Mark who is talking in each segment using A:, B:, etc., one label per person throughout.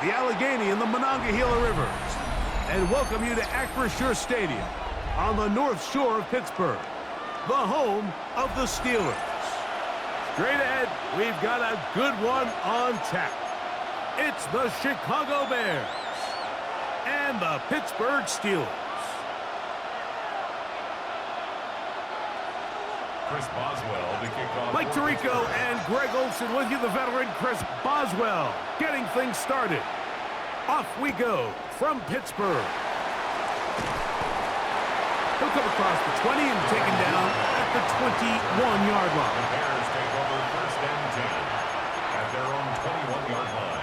A: the Allegheny and the Monongahela Rivers, and welcome you to Acrisure Stadium on the North Shore of Pittsburgh, the home of the Steelers. Straight ahead, we've got a good one on tap. It's the Chicago Bears and the Pittsburgh Steelers.
B: Chris Boswell to kick off.
A: Mike Tirico and Greg Olsen with you, the veteran Chris Boswell, getting things started. Off we go from Pittsburgh. He'll come across the 20 and taken down at the 21-yard line.
B: The Bears take over first and 10 at their own 21-yard line.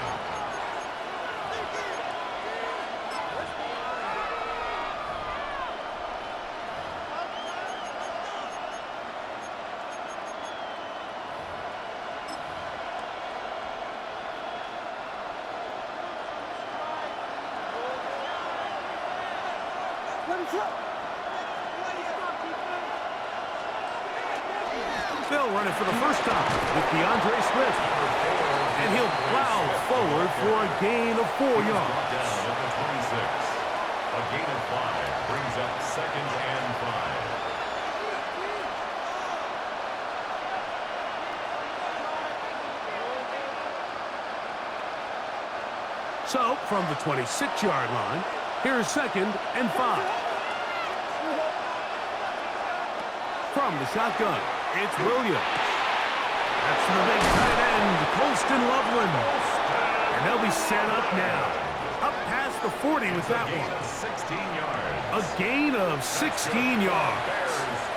A: Bill running for the first time with DeAndre Swift. And he'll plow forward for a gain of 4 yards.
B: Down at the 26. A gain of 5 brings up second and 5.
A: So, from the 26-yard line, here's second and 5. From the shotgun, it's Williams. That's the big tight end, Colston Loveland. And they'll be set up now. Up past the 40 with that one.
B: 16 yards.
A: A gain of 16 yards.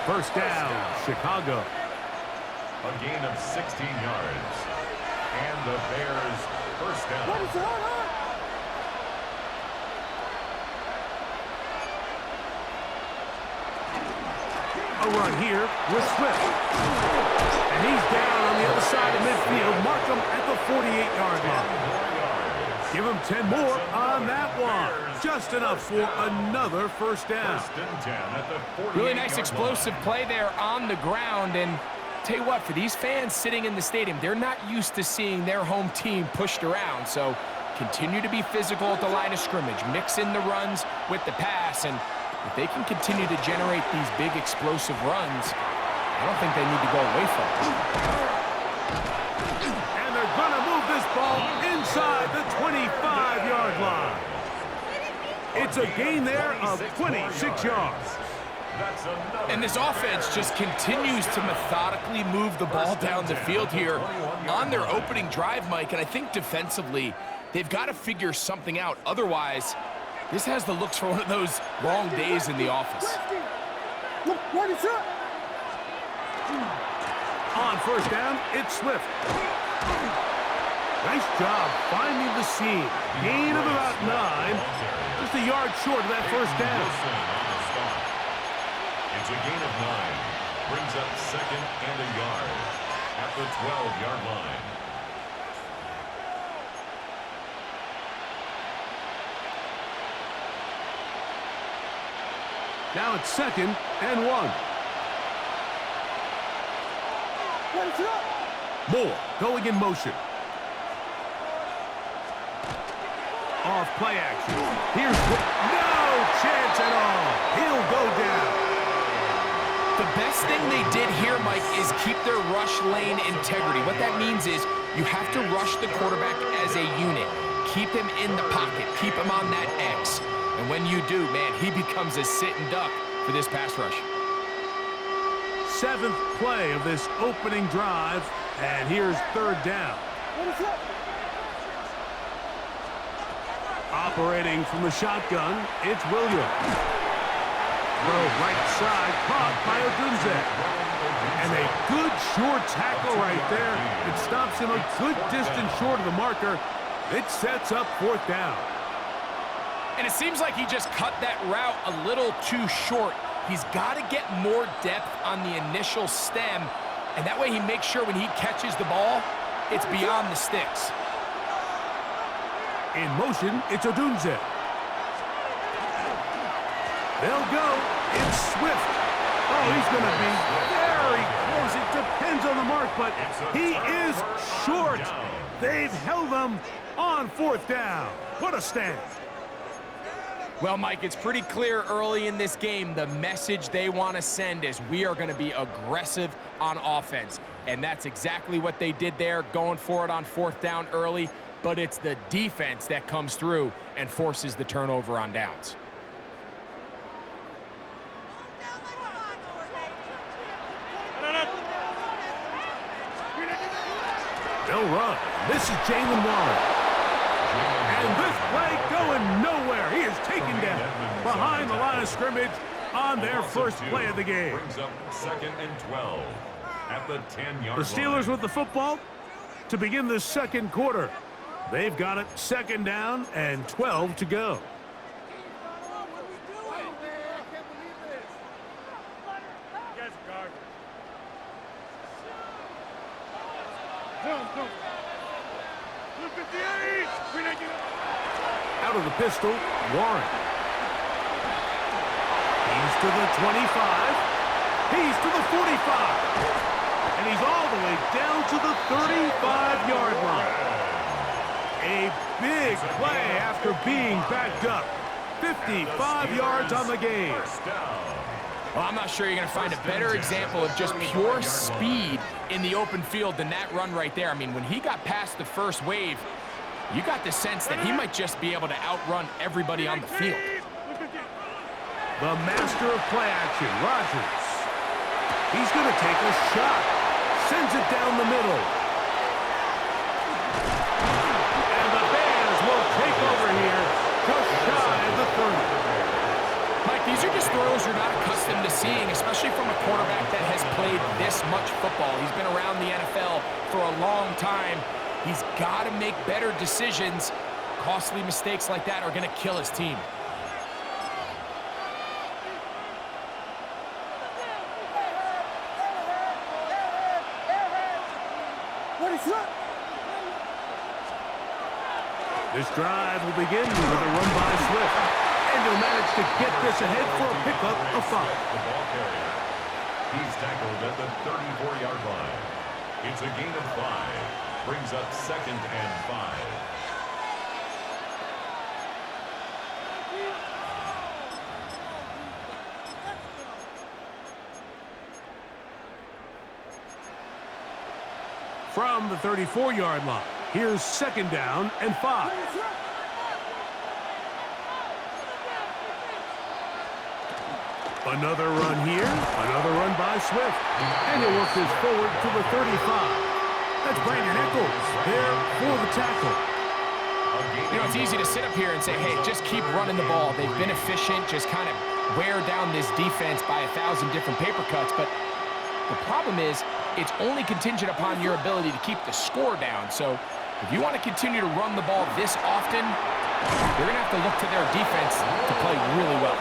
A: First down, Chicago.
B: A gain of 16 yards. And the Bears first down.
A: A run here with Swift. And he's down on the other side of midfield. Mark him at the 48-yard line. Give him 10 more on that one. Just enough for another first down.
B: First and 10 at the 48-yard
C: Really nice explosive
B: line.
C: play there on the ground. And tell you what, for these fans sitting in the stadium, they're not used to seeing their home team pushed around. So continue to be physical at the line of scrimmage. Mix in the runs with the pass. And if they can continue to generate these big explosive runs, I don't think they need to go away from it.
A: And they're going to move this ball inside the 25-yard line. It's a gain there of 26 yards.
C: And this offense just continues to methodically move the ball down the field here on their opening drive, Mike. And I think defensively, they've got to figure something out. Otherwise, this has the looks for one of those long days in the office.
A: On first down, it's Swift. Nice job finding the seam. Gain of about 9. Just a yard short of that first down.
B: It's a gain of 9. Brings up second and a yard at the 12-yard line.
A: Now it's second and 1. Moore going in motion. Off play action. Here's no chance at all. He'll go down.
C: The best thing they did here, Mike, is keep their rush lane integrity. What that means is you have to rush the quarterback as a unit. Keep him in the pocket. Keep him on that X. And when you do, man, he becomes a sitting duck for this pass rush.
A: 7th play of this opening drive, and here's third down. Operating from the shotgun, it's Williams. Throw right side, caught by Odunze. And a good short tackle right there. It stops him a good distance short of the marker. It sets up fourth down.
C: And it seems like he just cut that route a little too short. He's got to get more depth on the initial stem, and that way he makes sure when he catches the ball, it's beyond the sticks.
A: In motion, it's Odunze. They'll go. It's Swift. Oh, he's going to be very Almost, it depends on the mark, but he is short. They've held him on 4th down. What a stand.
C: Well, Mike, it's pretty clear early in this game the message they want to send is we are going to be aggressive on offense. And that's exactly what they did there, going for it on 4th down early. But it's the defense that comes through and forces the turnover on downs.
A: They'll run. This is Jalen Warren. And this play going nowhere. He is taken down behind the line of scrimmage on their first play of the game.
B: Brings up 2nd and 12 at the 10-yard line.
A: The Steelers with the football to begin the second quarter. They've got it 2nd down and 12 to go. Out of the pistol, Warren. He's to the 25. He's to the 45. And he's all the way down to the 35-yard line. A big play after being backed up. 55 yards on the game.
C: Well, I'm not sure you're going to find a better example of just pure speed in the open field than that run right there. I mean, when he got past the first wave, you got the sense that he might just be able to outrun everybody on the field.
A: The master of play action, Rodgers. He's going to take a shot. Sends it down the middle. And the Bears will take over here just shy of the 30.
C: Mike, these are just throws you're not accustomed to seeing, especially from a quarterback that has played this much football. He's been around the NFL for a long time. He's got to make better decisions. Costly mistakes like that are going to kill his team.
A: This drive will begin with a run by Swift. And he'll manage to get this ahead for a pickup of 5.
B: The ball carrier. He's tackled at the 34-yard line. It's a gain of 5. Brings up 2nd and 5.
A: From the 34-yard line, here's 2nd down and 5. Another run here, another run by Swift. And he'll work this forward to the 35. That's Brandon Echols there for the tackle.
C: You know, it's easy to sit up here and say, hey, just keep running the ball. They've been efficient, just kind of wear down this defense by 1,000 different paper cuts. But the problem is, it's only contingent upon your ability to keep the score down. So if you want to continue to run the ball this often, you're going to have to look to their defense to play really well.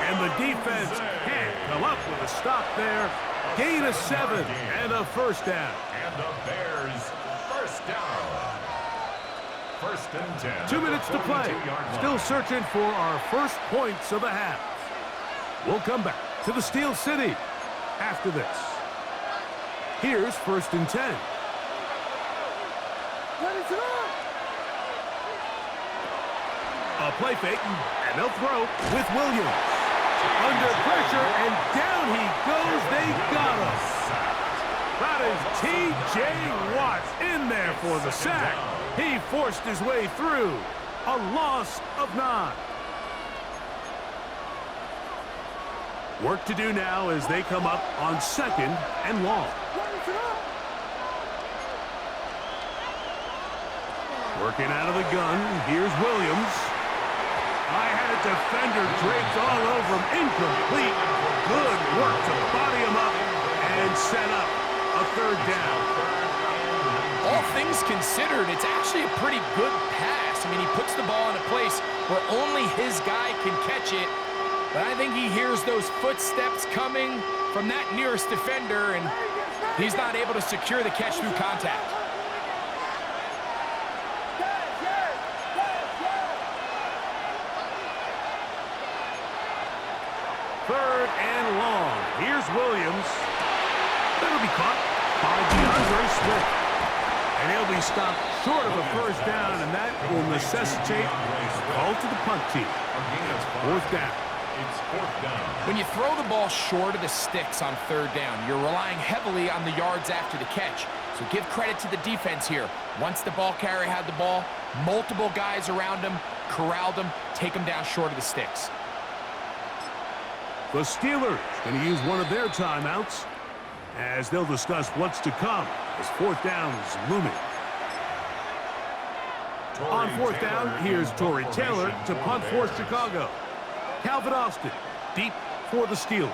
A: And the defense can't come up with a stop there. Gain of 7 and a 1st down.
B: And the Bears, 1st down. 1st and 10.
A: 2 minutes to play. Still searching for our first points of the half. We'll come back to the Steel City after this. Here's 1st and 10. A play fake, and they'll throw with Williams. Under pressure, and down he goes. They got him. That is T.J. Watt in there for the sack. He forced his way through. A loss of 9. Work to do now as they come up on 2nd and long. Working out of the gun, here's Williams. I had a defender draped all over him. Incomplete. Good work to body him up and set up a 3rd down.
C: All things considered, it's actually a pretty good pass. I mean, he puts the ball in a place where only his guy can catch it. But I think he hears those footsteps coming from that nearest defender, and he's not able to secure the catch through contact. Third and long. Here's Williams. That'll be
A: Smith. And he'll be stopped short of a first down, and that will necessitate a call to the punt team. Fourth down.
B: It's fourth down.
C: When you throw the ball short of the sticks on third down, you're relying heavily on the yards after the catch. So give credit to the defense here. Once the ball carrier had the ball, multiple guys around him, corralled him, take him down short of the sticks.
A: The Steelers going to use one of their timeouts as they'll discuss what's to come as fourth down is looming. On fourth down, here's Torrey Taylor to punt for Chicago. Calvin Austin deep for the Steelers.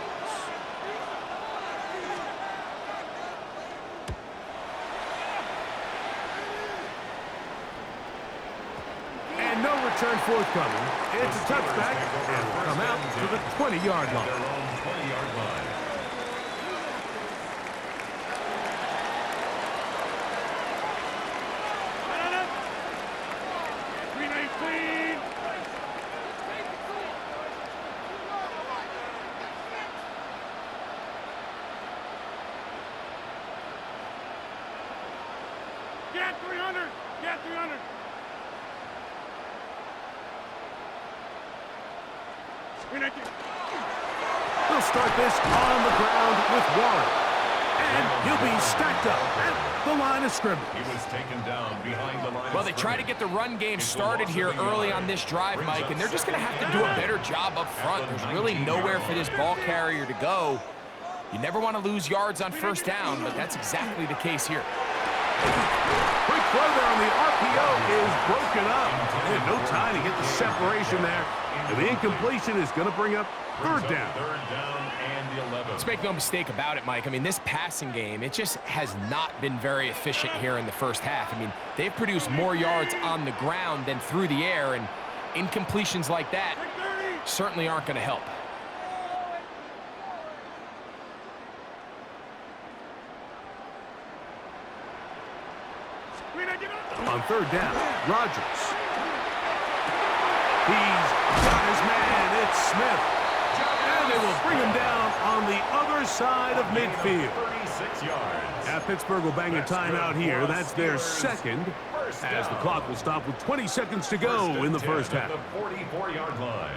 A: And no return forthcoming. It's a touchback and will come out to the 20-yard line.
B: Their own 20-yard line.
D: Get 300! Get 300!
A: He'll start this on the ground with Warren. And he'll be stacked up at the line of scrimmage.
B: He was taken down behind the line.
C: Well, they try to get the run game started here early on this drive, Mike, and they're just going to have to do a better job up front. There's really nowhere for this ball carrier to go. You never want to lose yards on first down, but that's exactly the case here.
A: Quick throw there on the RPO is broken up. And no time to get the separation there. And the incompletion is going to bring up third down.
B: Third down and the 11.
C: Let's make no mistake about it, Mike. I mean, this passing game, it just has not been very efficient here in the first half. I mean, they've produced more yards on the ground than through the air, and incompletions like that certainly aren't going to help.
A: On third down, Rodgers. He's got his man. It's Smith. And they will bring him down on the other side of midfield.
B: 36 yards.
A: Now Pittsburgh will bang a timeout here. That's their second, as the clock will stop with 20 seconds to go in the first half.
B: The 44-yard line.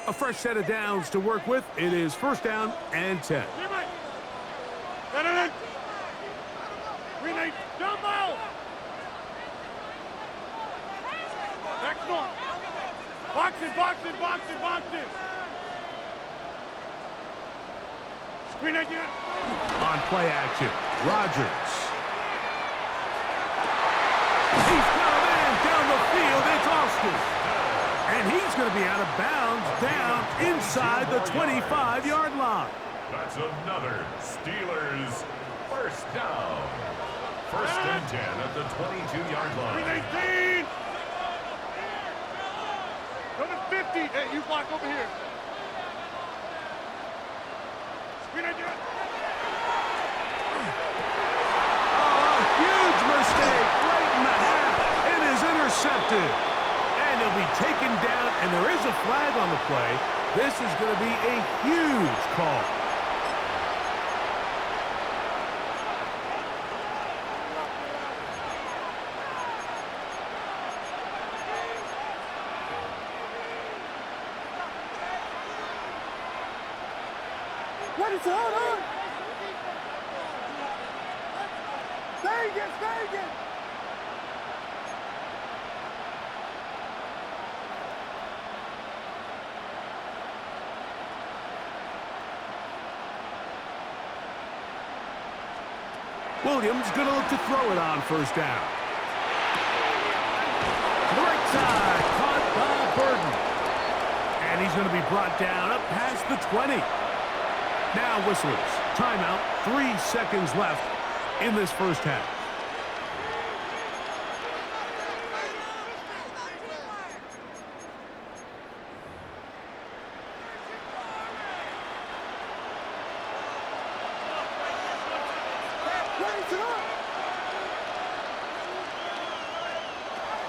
A: A fresh set of downs to work with. It is first down and 10.
D: Box it, box it, box it, box it. Screen again.
A: On play action, Rodgers. He's got a man down the field. It's Austin. And he's going to be out of bounds down inside the 25-yard line.
B: That's another Steelers first down. First and 10 at the 22-yard line.
D: 18. Go to 50. Hey, you block over here. Screen again.
A: Oh, huge mistake right in the half. It is intercepted. And he'll be taken down, and there is a flag on the play. This is going to be a huge call.
D: What is going on? Vegas, Vegas!
A: Williams going to look to throw it on first down. Right side, caught by Burton. And he's going to be brought down up past the 20. Now whistlers. Timeout. 3 seconds left in this first half.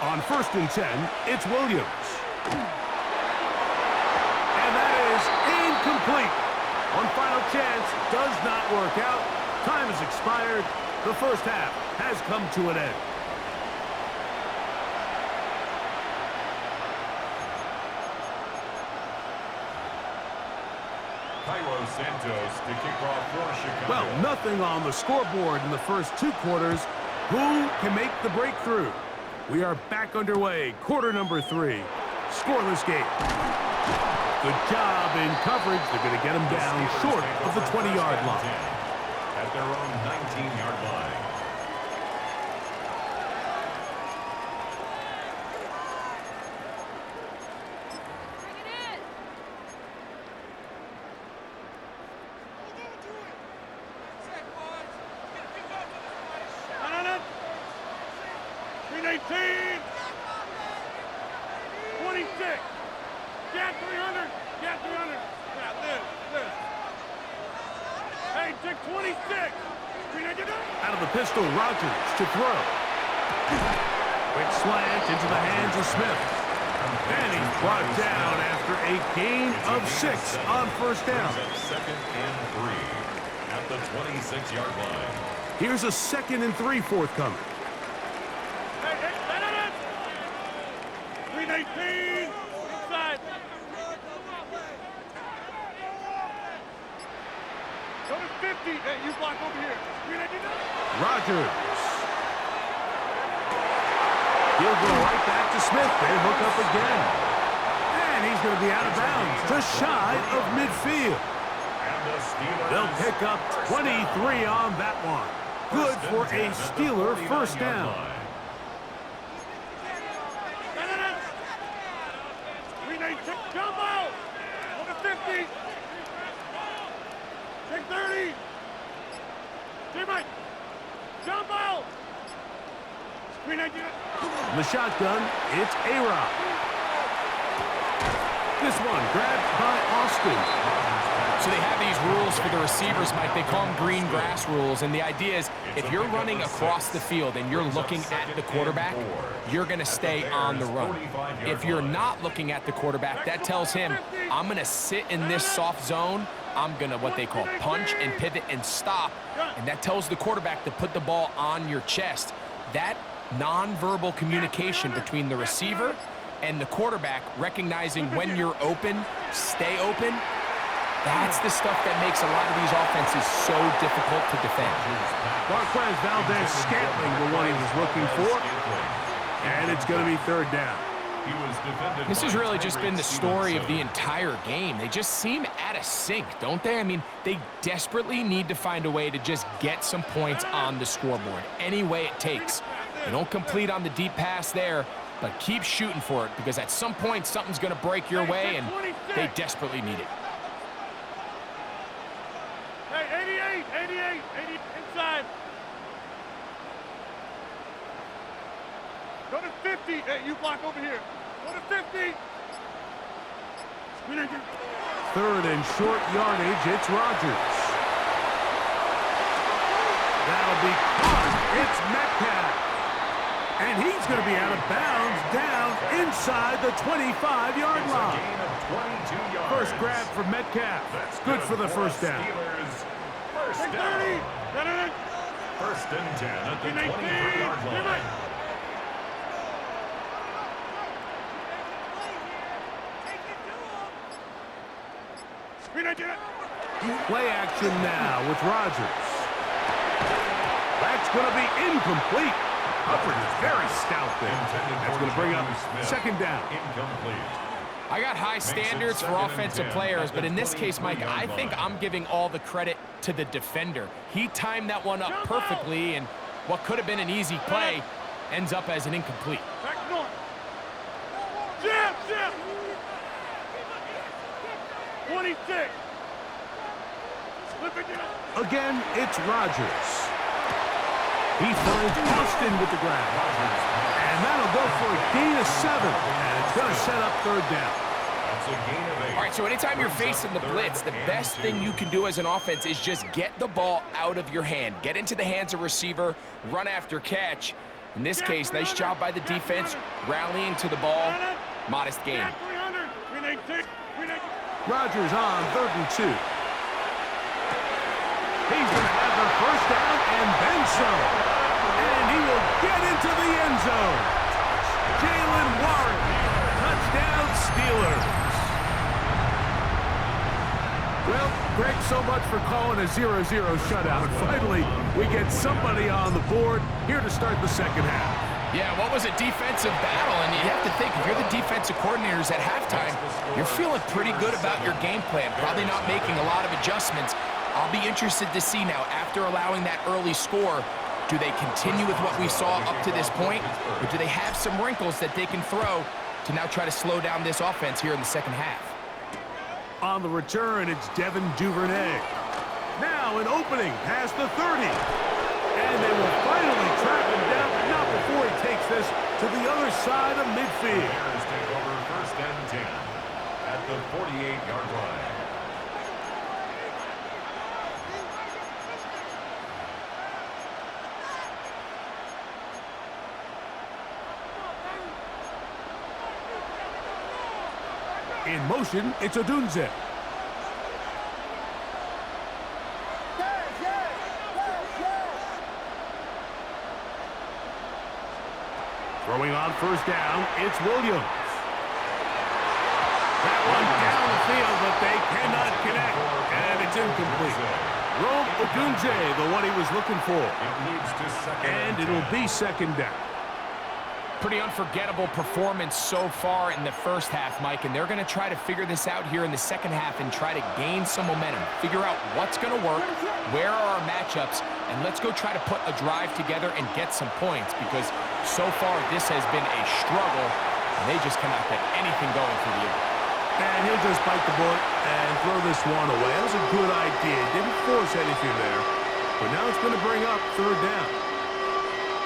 A: On first and 10, it's Williams. And that Incomplete. One final chance does not work out. Time has expired. The first half has come to an end.
B: Santos to kick off for Chicago.
A: Well, nothing on the scoreboard in the first 2 quarters. Who can make the breakthrough? We are back underway. Quarter number 3. Scoreless game. Good job in coverage. They're going to get them down short of the 20-yard line.
B: At their own 19-yard line.
A: Out of the pistol, Rodgers to throw. Quick slant into the hands of Smith. And he's brought down after a gain of 6 on first down.
B: Second and 3 at the 26-yard line.
A: Here's a 2nd and 3 forthcoming.
D: 319 inside. Go to 50. Hey, you block over here.
A: Rodgers. He'll go right back to Smith. They hook up again. And he's going to be out of bounds, just shy of midfield. They'll pick up 23 on that one. Good for a Steeler first down.
D: Jump out. Go to 50. Take 30. Jimmy. Jump out.
A: In the shotgun, it's A-Rod. This one grabbed by Austin.
C: So they have these rules for the receivers, Mike. They call them green grass rules. And the idea is if you're running across the field and you're looking at the quarterback, you're going to stay on the run. If you're not looking at the quarterback, that tells him, I'm going to sit in this soft zone. I'm going to what they call punch and pivot and stop. And that tells the quarterback to put the ball on your chest. That nonverbal communication between the receiver and the quarterback, recognizing when you're open, stay open, that's the stuff that makes a lot of these offenses so difficult to defend.
A: Marquez Valdez-Scantling, the one he was looking for. And it's going to be 3rd down.
C: This has really just been the story of the entire game. They just seem out of sync, don't they? I mean, they desperately need to find a way to just get some points on the scoreboard, any way it takes. They don't complete on the deep pass there, but keep shooting for it, because at some point something's going to break your way, and they desperately need it.
D: Hey, 88, inside. Go to 50. Hey, you block over here. Go to 50.
A: 3rd and short yardage, it's Rodgers. That'll be caught. It's Metcalf. And he's going to be out of bounds down inside the 25-yard line. First grab for Metcalf. Good for the first down.
B: First down. First and 10 at the 23-yard line.
A: Play action now with Rodgers. That's going to be incomplete. Coverage is very stout there. That's going to bring up 2nd down.
B: Incomplete.
C: I got high standards for offensive players, but in this case, Mike, I think I'm giving all the credit to the defender. He timed that one up perfectly, and what could have been an easy play ends up as an incomplete.
D: Back north. Jam. 26.
A: Again, it's Rodgers. He finds Austin with the grab. And that'll go for a gain of 7. And it's going to set up 3rd down.
B: That's a gain of 8.
C: All right, so anytime you're facing the blitz, the best thing you can do as an offense is just get the ball out of your hand. Get into the hands of receiver, run after catch. In this case, nice job by the defense, rallying to the ball. Modest gain.
A: Rodgers on 3rd and 2. He's going to have the first down and then some. And he will get into the end zone. Jalen Warren, touchdown Steelers. Well, Greg, so much for calling a 0-0 shutout. Finally, we get somebody on the board here to start the second half.
C: Yeah, what was a defensive battle? And you have to think, if you're the defensive coordinators at halftime, you're feeling pretty good about your game plan, probably not making a lot of adjustments. I'll be interested to see now, after allowing that early score, do they continue with what we saw up to this point, or do they have some wrinkles that they can throw to now try to slow down this offense here in the second half?
A: On the return, it's Devin Duvernay. Now an opening past the 30. And they will finally track him down, but not before he takes this to the other side of midfield.
B: Bears take over 1st and 10 at the 48-yard line.
A: In motion, it's Odunze. Throwing on 1st down, it's Williams. That one down the field, but they cannot connect, and it's incomplete. Rome Odunze, the one he was looking for. And it'll be 2nd down.
C: Pretty unforgettable performance so far in the first half, Mike, and they're going to try to figure this out here in the second half and try to gain some momentum, figure out what's going to work, where are our matchups, and let's go try to put a drive together and get some points, because so far this has been a struggle, and they just cannot get anything going for the year.
A: And he'll just bite the bullet and throw this one away. That was a good idea. Didn't force anything there, but now it's going to bring up 3rd down.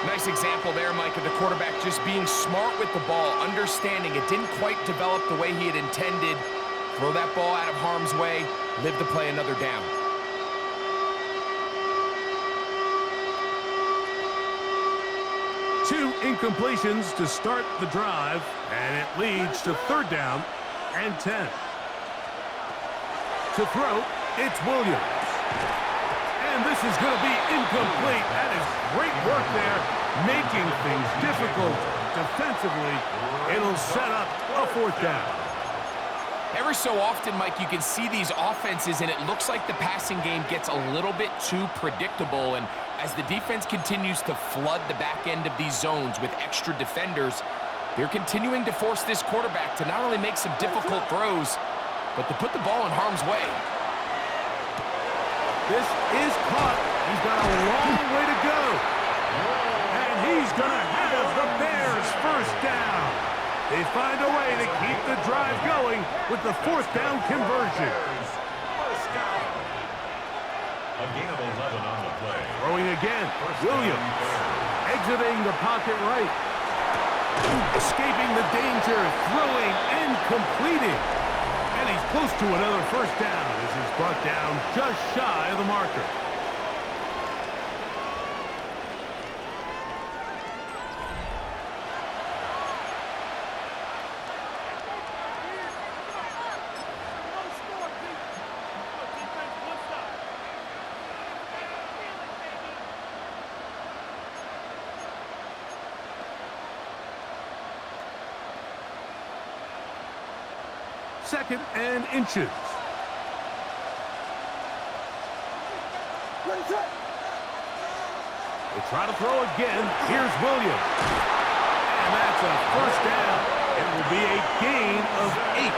C: Nice example there, Mike, of the quarterback just being smart with the ball, understanding it didn't quite develop the way he had intended. Throw that ball out of harm's way, live to play another down.
A: Two incompletions to start the drive, and it leads to 3rd down and 10. To throw, it's Williams. And this is going to be incomplete. That is great work there, making things difficult defensively. It'll set up a 4th down.
C: Every so often, Mike, you can see these offenses, and it looks like the passing game gets a little bit too predictable. And as the defense continues to flood the back end of these zones with extra defenders, they're continuing to force this quarterback to not only make some difficult throws, but to put the ball in harm's way.
A: This is caught. He's got a long way to go. And he's going to have the Bears 1st down. They find a way to keep the drive going with the 4th down conversion.
B: A gain of 11 on the play.
A: Throwing again, Williams. Exiting the pocket right. Escaping the danger, throwing and completing. And he's close to another 1st down as he's brought down just shy of the marker. Second and inches. They try to throw again. Here's Williams. And that's a 1st down. It will be a gain of 8.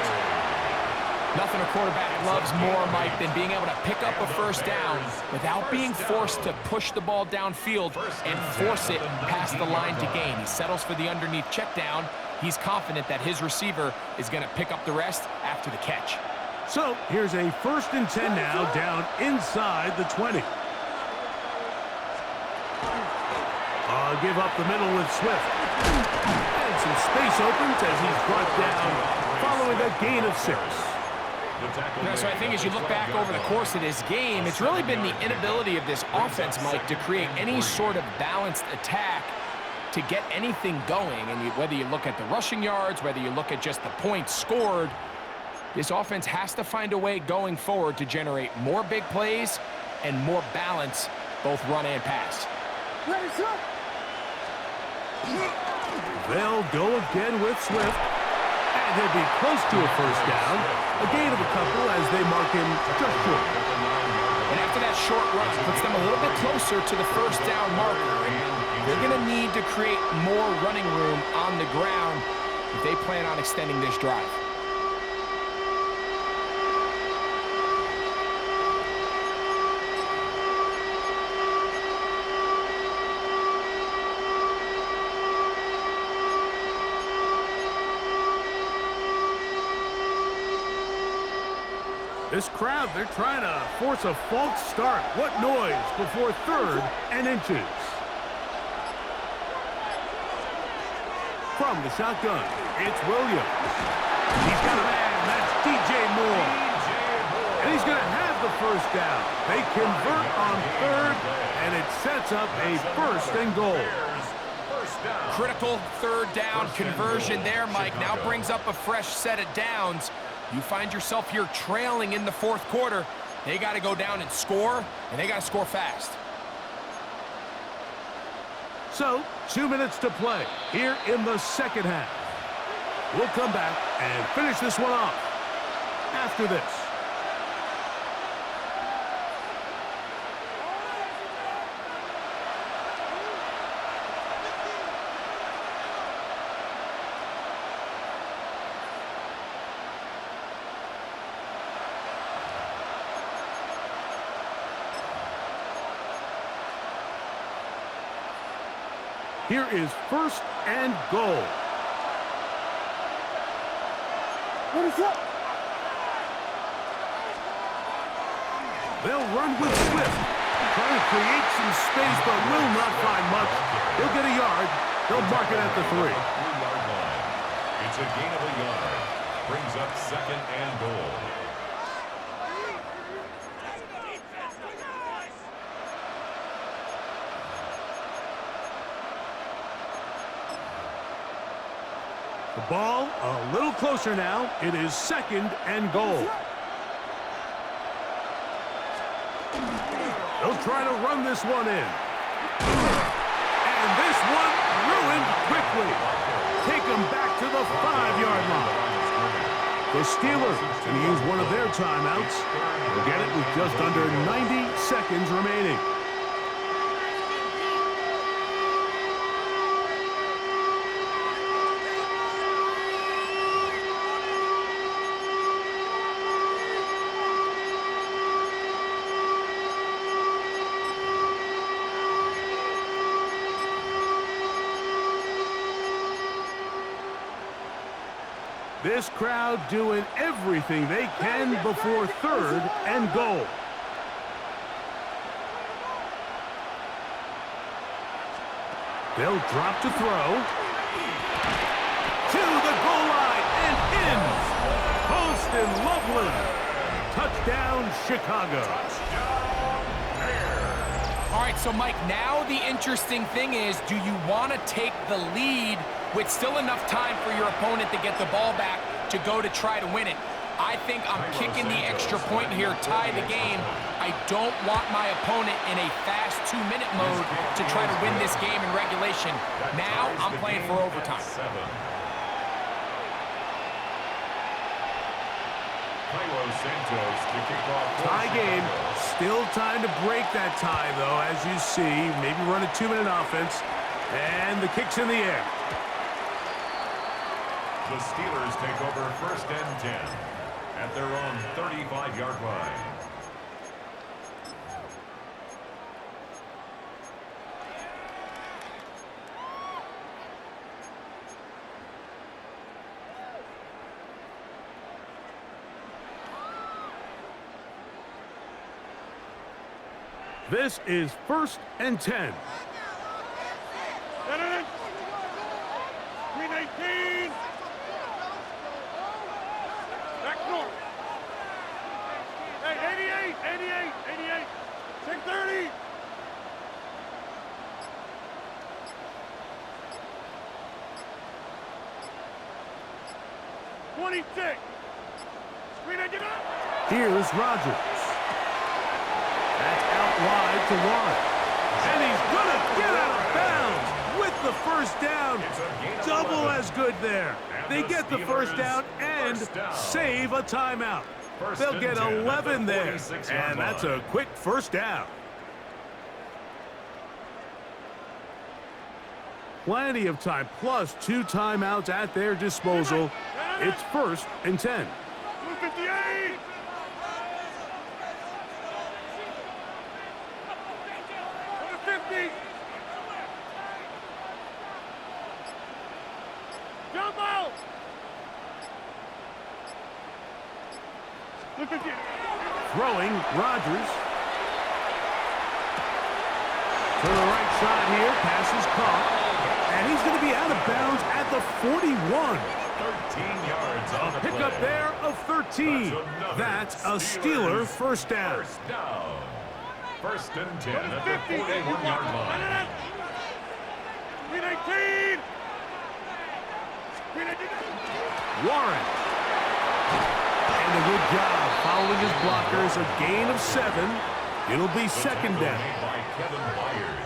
C: Nothing a quarterback loves more, Mike, than being able to pick up a 1st down without being forced to push the ball downfield and force it past the line to gain. He settles for the underneath check down. He's confident that his receiver is going to pick up the rest after the catch.
A: So here's a 1st and 10 now, down inside the 20. Give up the middle with Swift. And some space opens as he's brought down following a gain of 6.
C: So I think as you look back over the course of this game, it's really been the inability of this offense, Mike, to create any sort of balanced attack to get anything going. And whether you look at the rushing yards, whether you look at just the points scored, This offense has to find a way going forward to generate more big plays and more balance, both run and pass.
A: They'll go again with Swift, and he'll be close to a first down. A gain of a couple as they mark him just short.
C: And after that short run, puts them a little bit closer to the first down marker. They're going to need to create more running room on the ground if they plan on extending this drive.
A: This crowd, they're trying to force a false start. What noise before 3rd and inches. From the shotgun, it's Williams. He's got a man, that's DJ Moore. And he's going to have the first down. They convert on 3rd, and it sets up a 1st and goal.
C: Critical 3rd down conversion there, Mike. Now brings up a fresh set of downs. You find yourself here trailing in the 4th quarter. They got to go down and score, and they got to score fast.
A: So, 2 minutes to play here in the 2nd half. We'll come back and finish this one off after this. Here is 1st and goal. What is up? They'll run with Swift. Trying to create some space, but will not find much. He'll get a yard. They'll mark it at the 3.
B: 3-yard line. It's a gain of a yard. Brings up 2nd and goal.
A: The ball a little closer now. It is 2nd and goal. They'll try to run this one in. And this one ruined quickly. Take them back to the 5-yard line. The Steelers going to use one of their timeouts. They'll get it with just under 90 seconds remaining. This crowd doing everything they can before 3rd and goal. They'll drop to throw. To the goal line and in. Post and Loveland. Touchdown, Chicago.
C: All right, so Mike, now the interesting thing is, do you want to take the lead with still enough time for your opponent to get the ball back to go to try to win it? I think I'm kicking the extra point here, tie the game. I don't want my opponent in a fast 2-minute mode to try to win this game in regulation. Now I'm playing for overtime.
A: Tie game. Still time to break that tie, though, as you see. Maybe run a 2-minute offense. And the kick's in the air.
B: The Steelers take over 1st and 10 at their own 35-yard line.
A: This is 1st and 10.
D: 319. Back north. Hey, 88. 630.
A: Here's Rodgers. That's out wide to Warren. And he's going to get out of bounds with the first down. Double as good there. They get the first down and save a timeout. They'll get 11 there, and that's a quick first down. Plenty of time, plus 2 timeouts at their disposal. It's 1st and 10.
D: 58. On the 50. Jump out. Look at you.
A: Throwing, Rodgers. To the right side here, pass is caught. And he's going to be out of bounds at the 41.
B: 13 yards on the
A: Pickup
B: play.
A: there of 13. That's a Steeler first down.
B: First down. 1st and 10 at the 41-yard line.
D: 319.
A: Warren. And a good job following his blockers. A gain of 7. It'll be 2nd down.
B: Made by Kevin Byard.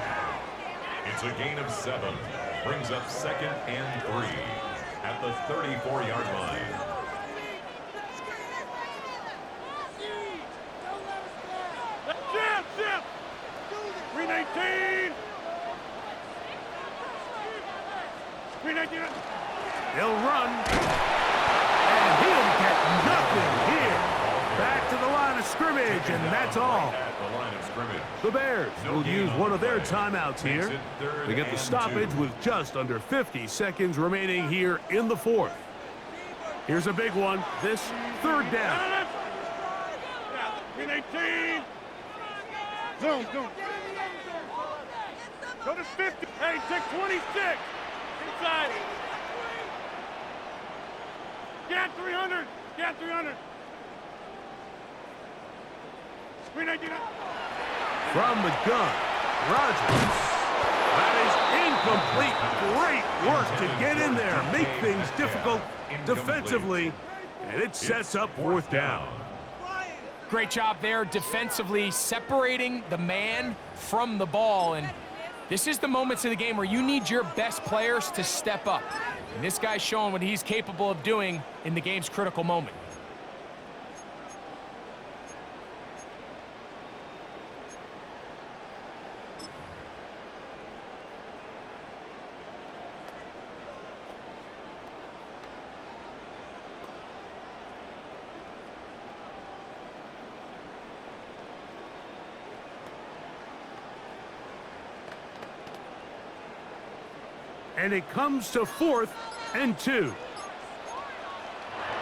B: It's a gain of 7. Brings up 2nd and 3 at the 34-yard line.
D: Jim. 319. 319.
A: He'll run. And he'll get nothing here. Back to the line of scrimmage, and that's all.
B: At the line of scrimmage.
A: The Bears will use one of their timeouts here. They get the stoppage with just under 50 seconds remaining here in the 4th. Here's a big one. This 3rd down.
D: 319. Zoom. Go to 50. Hey, take 26. Inside. Get 300. 319.
A: From the gun, Rodgers. That is incomplete. Great work to get in there, make things difficult defensively, and it sets up 4th down.
C: Great job there defensively, separating the man from the ball. And this is the moments of the game where you need your best players to step up. And this guy's showing what he's capable of doing in the game's critical moment.
A: And it comes to 4th and 2.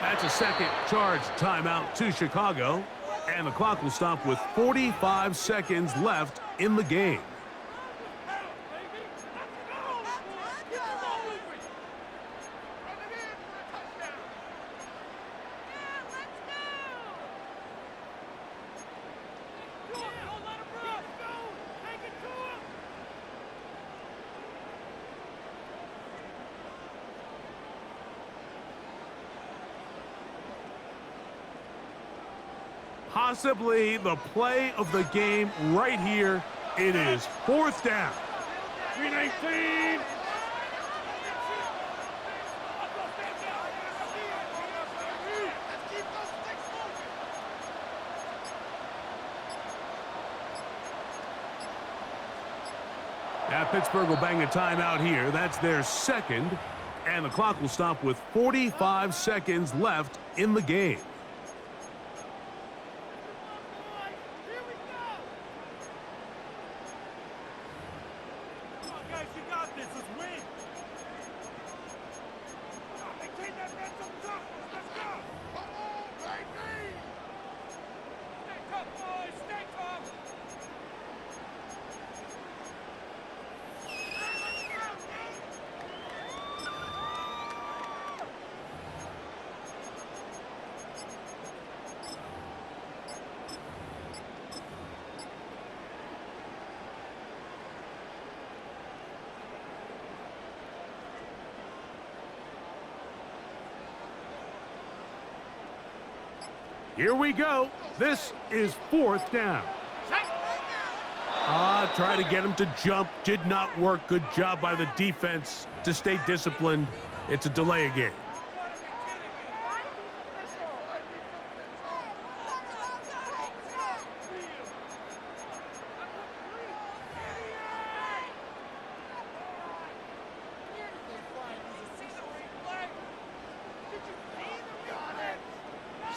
A: That's a second charge timeout to Chicago. And the clock will stop with 45 seconds left in the game. Possibly the play of the game right here. It is 4th down.
D: 319.
A: Now Pittsburgh will bang a timeout here. That's their 2nd. And the clock will stop with 45 seconds left in the game. Here we go. This is 4th down. Try to get him to jump. Did not work. Good job by the defense to stay disciplined. It's a delay of game.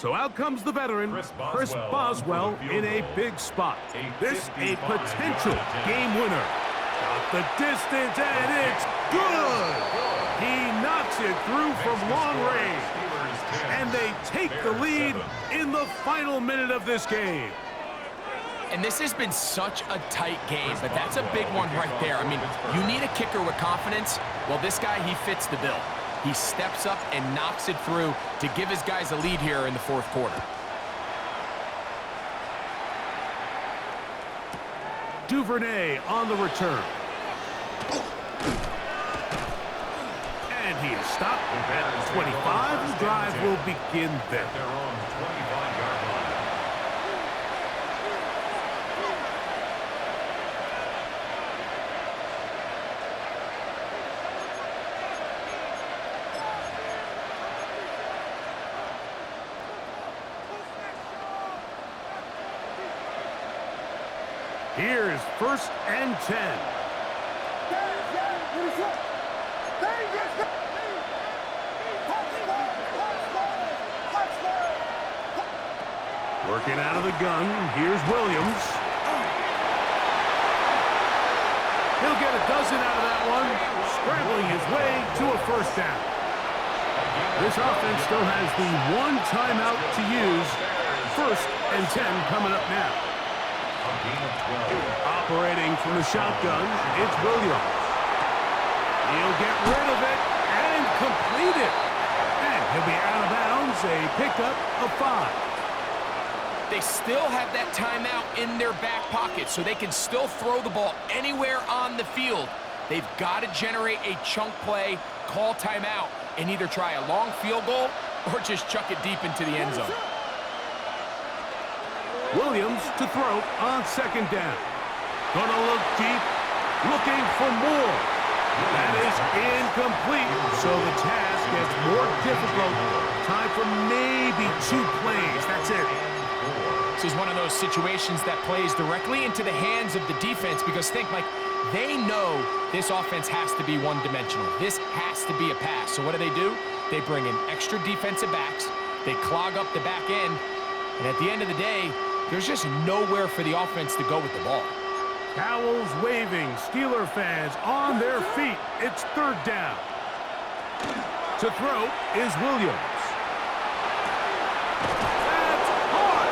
A: So out comes the veteran, Chris Boswell in a big spot. This a potential game winner. Got the distance, and it's good. He knocks it through from long range. And they take the lead in the final minute of this game.
C: And this has been such a tight game, but that's a big one right there. I mean, you need a kicker with confidence. Well, this guy, he fits the bill. He steps up and knocks it through to give his guys a lead here in the 4th quarter.
A: Duvernay on the return. And he is stopped at 25. The drive will begin there.
B: Their own 25-yard line.
A: Here's 1st and 10. Working out of the gun. Here's Williams. He'll get a dozen out of that one, scrambling his way to a 1st down. This offense still has the one timeout to use. 1st and 10 coming up now. Operating from the shotgun, it's Williams. He'll get rid of it and complete it. And he'll be out of bounds, a pickup of 5.
C: They still have that timeout in their back pocket, so they can still throw the ball anywhere on the field. They've got to generate a chunk play, call timeout, and either try a long field goal or just chuck it deep into the end zone.
A: Williams to throw on 2nd down. Gonna look deep, looking for more. That is incomplete, so the task gets more difficult. Time for maybe 2 plays. That's it.
C: This is one of those situations that plays directly into the hands of the defense because think, Mike, they know this offense has to be one-dimensional. This has to be a pass. So what do? They bring in extra defensive backs. They clog up the back end. And at the end of the day, there's just nowhere for the offense to go with the ball.
A: Towels waving, Steeler fans on their feet. It's 3rd down. To throw is Williams. That's caught.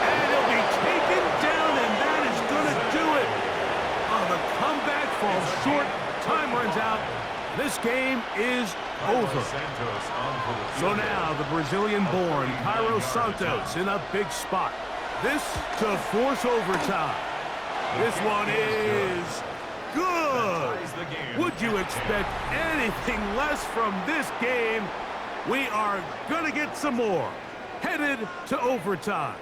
A: And he'll be taken down, and that is going to do it. Oh, the comeback falls short. Time runs out. This game is over. So now the Brazilian-born Cairo Santos in a big spot. This to force overtime. This one is good. Would you expect anything less from this game? We are going to get some more. Headed to overtime.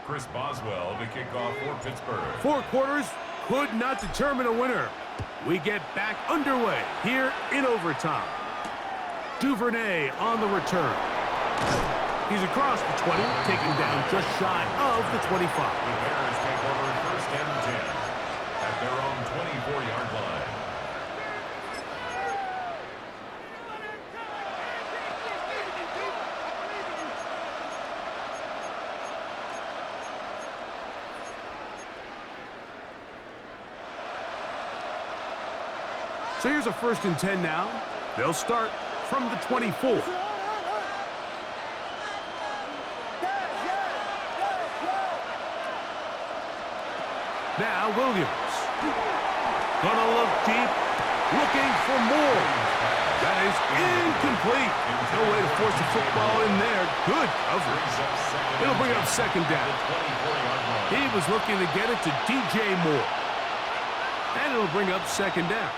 B: Chris Boswell to kick off for Pittsburgh.
A: 4 quarters could not determine a winner. We get back underway here in overtime. Duvernay on the return. He's across the 20, taken down just shy of the 25.
B: The Bears take over 1st and 10 at their own 24-yard line.
A: So here's a 1st and 10 now. They'll start from the 24. Now Williams. Gonna look deep, looking for more. That is incomplete. No way to force the football in there. Good coverage. It'll bring up second down. He was looking to get it to DJ Moore. And it'll bring up second down.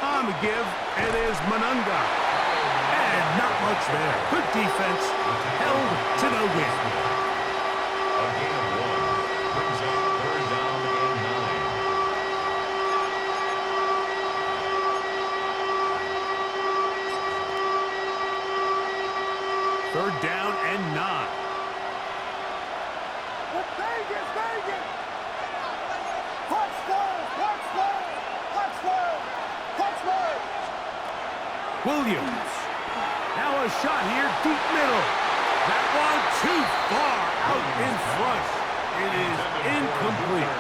A: On the give, it is Manunga. And not much there. Good defense. Held to no gain.
B: A gain of 1 brings up third down and 9.
A: Third down and 9. Williams. Now a shot here, deep middle. That one too far out in front. It is incomplete.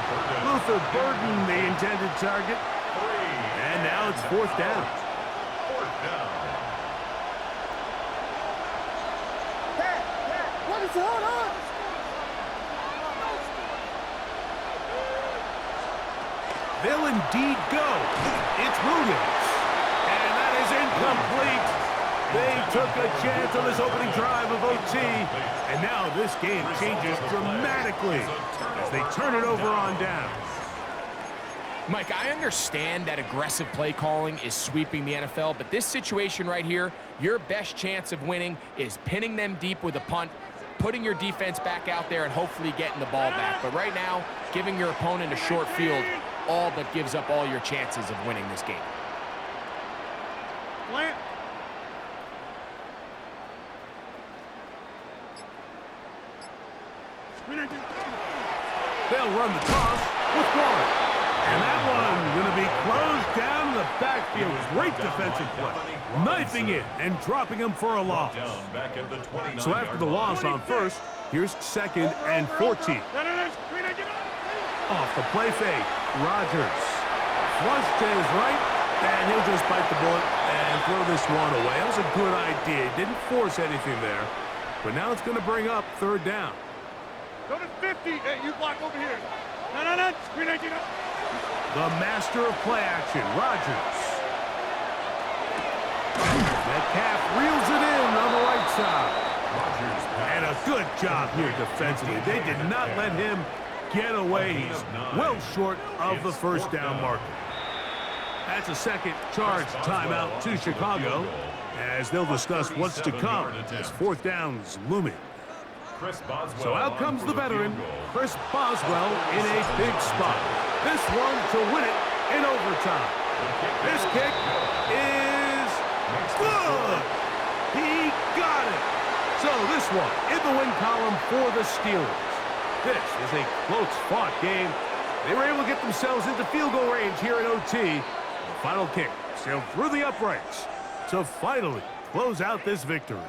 A: Luther Burden, the intended target. And now it's fourth down.
B: Fourth down.
D: What is going on?
A: They'll indeed go. It's Williams. And that is incomplete. They took a chance on this opening drive of OT. And now this game changes dramatically as they turn it over on down.
C: Mike, I understand that aggressive play calling is sweeping the NFL, but this situation right here, your best chance of winning is pinning them deep with a punt, putting your defense back out there, and hopefully getting the ball back. But right now, giving your opponent a short field all but gives up all your chances of winning this game.
D: Plant.
A: They'll run the toss with one. And that one going to be closed down in the backfield. Great defensive play. Knifing it and dropping him for a loss. So after the loss on first, here's second and 14. Off the play fake, Rodgers. Flush to his right, and he'll just bite the bullet and throw this one away. That was a good idea. Didn't force anything there. But now it's going to bring up third down.
D: Go to 50. Hey, you block over here. No. Screen it, get up.
A: The master of play action, Rodgers. Metcalf reels it in on the right side. And a good job here defensively. They did not let him get away. He's well short of the first down marker. That's a second charge timeout to Chicago as they'll discuss what's to come as fourth down's looming. So out comes the veteran, Chris Boswell, in a big spot. This one to win it in overtime. This kick is good. He got it. So this one in the win column for the Steelers. This is a close-fought game. They were able to get themselves into field goal range here at OT. The final kick sailed through the uprights to finally close out this victory.